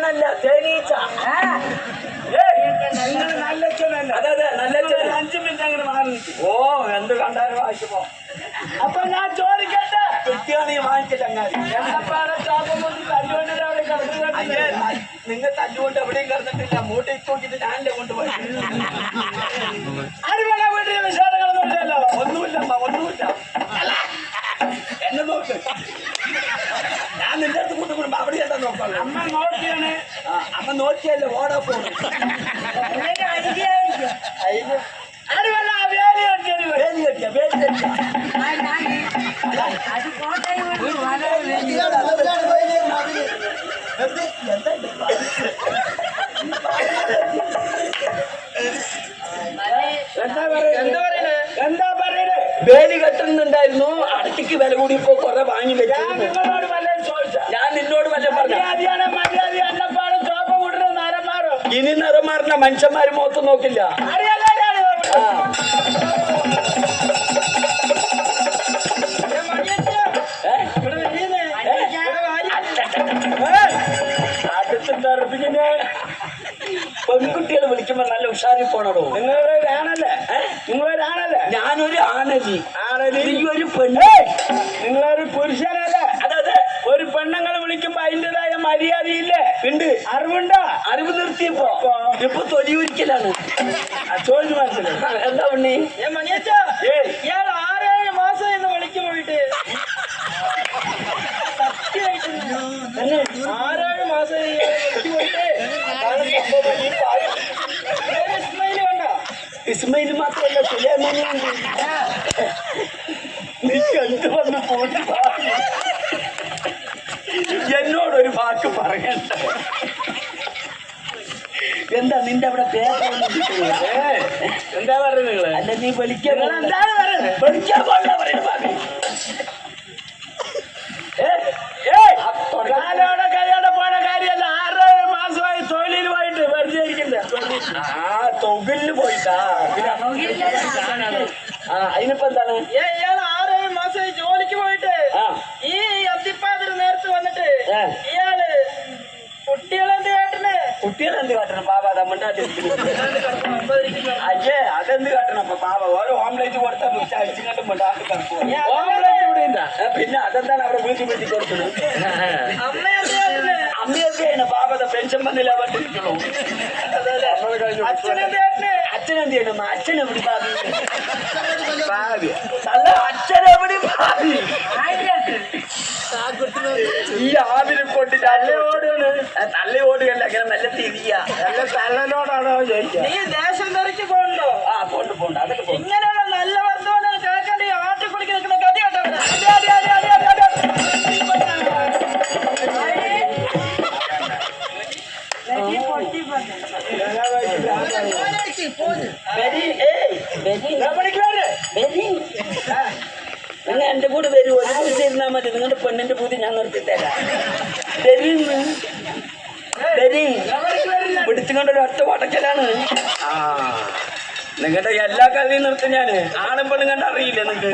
തേനല്ല തേനീച്ച. അതെ അതെ നല്ല 5 മിനിറ്റ് അങ്ങനെ മാറി. ഓ എന്ത് കണ്ടാലും വായിക്കുമ്പോ. അപ്പൊ ഞാൻ ചോദിക്കട്ടെ, കുട്ടിയാണ് ഈ വാങ്ങിച്ചില്ല അങ്ങാതി നിങ്ങൾ തല്ലുകൊണ്ട് എവിടെയും കിടന്നിട്ടില്ല. മൂട്ട ഇട്ടോക്കിട്ട് ഞാൻ്റെ കൊണ്ടുപോയി. അറിവില വീട്ടിലെ വിശേഷങ്ങളൊന്നുമില്ലല്ലോ. ഒന്നുമില്ലമ്മ ഒന്നുമില്ല. എന്നെ നോക്ക്, ഞാൻ നിന്റെ അടുത്ത് കൂട്ടുകൂടുമ്പോ അവിടെ എന്താ നോക്കാം. അമ്മ നോക്കിയാണ്. അമ്മ നോക്കിയല്ലേ ഓടാ പോണു. അറിവല്ല വേലി കെട്ടിയ വേലി കെട്ടിയ വേലി കെട്ടിയ എന്താ പറയണേ? വേലി കെട്ടുന്നുണ്ടായിരുന്നു. അടയ്ക്ക് വില കൂടിയപ്പോ കുറെ വാങ്ങി വെച്ചു. നിങ്ങളോട് വല്ലതും ചോദിച്ചാ? ഞാൻ നിന്നോട് വല്ലതും പറഞ്ഞു. മര്യാദ എന്നെപ്പാടും ചോപ്പ കൂട്ടുന്ന നിറം മാറും. ഇനി നിറം മാറുന്ന മനുഷ്യന്മാര് മുഖത്ത് നോക്കില്ല. പെൺകുട്ടികൾ വിളിക്കുമ്പോ നല്ല ഉഷാരി പോണോ? നിങ്ങളൊരാണല്ലേ? നിങ്ങളൊരാണല്ലേ? ഞാനൊരു ആണലി. ആണലി ഒരു പെണ്ണ്. നിങ്ങളൊരു പുരുഷനല്ലേ? അതെ. ഒരു പെണ്ണുങ്ങളെ വിളിക്കുമ്പോ അതിൻ്റെതായ മര്യാദയില്ലേ? ഉണ്ട്. അറിവുണ്ടോ? അറിവ് നിർത്തിയപ്പോ ഇപ്പൊ തൊലിയൊരിക്കലാണ്. ചോദിച്ചു മനസ്സിലായി. എന്താ ഉണ്ണി? ഇയാൾ 6-7 മാസം എന്ന് വിളിക്കും പോയിട്ട് 6-7 മാസം ഇസ്മയിൽ മാത്രമല്ല സുലൈമാനുണ്ട്. നീ കണ്ടു വന്ന് പോയി എന്നോടൊരു വാക്ക് പറയണ്ട. എന്താ നിന്റെ അവിടെ പേരൊന്നും കിട്ടുന്നത്? എന്താ പറയുന്നത് നിങ്ങള്? അല്ല നീ വിളിക്കാൻ എന്താണ് പറയുന്നത്? വിളിക്കാൻ പോകണ്ട പറയുന്നത്. കൈയോടെ പോണ കാര്യമല്ല. 6-7 മാസമായി തൊഴിലുമായിട്ട് വെറുതെ ഇരിക്കണ്ടേ? തൊഴിലിന് പോയിട്ടാ. അതിനിപ്പോ എന്താണ്? ഇയാൾ 6-7 മാസമായി ജോലിക്ക് പോയിട്ട് ഈ അന്തിപ്പാതിന് നേരത്ത് വന്നിട്ട് ഇയാള് കുട്ടികളെന്ത് കാട്ടണേ? കുട്ടികളെന്ത് കാട്ടണം? ബാബാ തമ്മിണ്ടാട്ടി അയ്യേ അതെന്ത് കാട്ടണം? അപ്പൊ ബാബ ഓരോ ഓംലേറ്റ് കൊടുത്താൽ അടിച്ചുകൊണ്ടും പിന്നെ അതെന്താണ് അവിടെ വീട്ടിൽ കൊടുക്കുന്നത്? അമ്മയൊക്കെ ബാബത പെൻഷൻ വന്നില്ല പറ്റിരിക്കുള്ളൂ. അച്ഛനെന്ത് ചെയ്യണം? അച്ഛനെവിടെ ഭാവി? നല്ല അച്ഛനെവിടെ ഭാവി? ഈ ആവിനെ കൊണ്ട് തള്ളി ഓടുകയാണ്. തള്ളി ഓടുകയല്ല, അങ്ങനെ നല്ല തിരിയ നല്ല തള്ളലോടാണോ ചോദിക്കുക? നീ ദേശം തിരക്ക് പോകണ്ടോ? പോണ്ട് അതൊക്കെ പോകും. ഇങ്ങനെയുള്ള നല്ല വർദ്ധമാനം കേൾക്കേണ്ട ഈ ആട്ടിക്കുടിക്ക് നിൽക്കുന്ന ഗതി കേട്ടോ. നിങ്ങൾ എന്റെ കൂടെ വരൂ. ഒരു ദിവസം ഇരുന്നാൽ മതി. നിങ്ങളുടെ പെണ്ണിന്റെ പൂതി ഞാൻ നിർത്തിത്തരാം. പിടിച്ചുകൊണ്ടൊരു ഒറ്റ വടക്കലാണ്. നിങ്ങളുടെ എല്ലാ കളിയും നിർത്തും ഞാന്. ആണും പെണ്ണും കണ്ട് അറിയില്ല നിങ്ങൾക്ക്.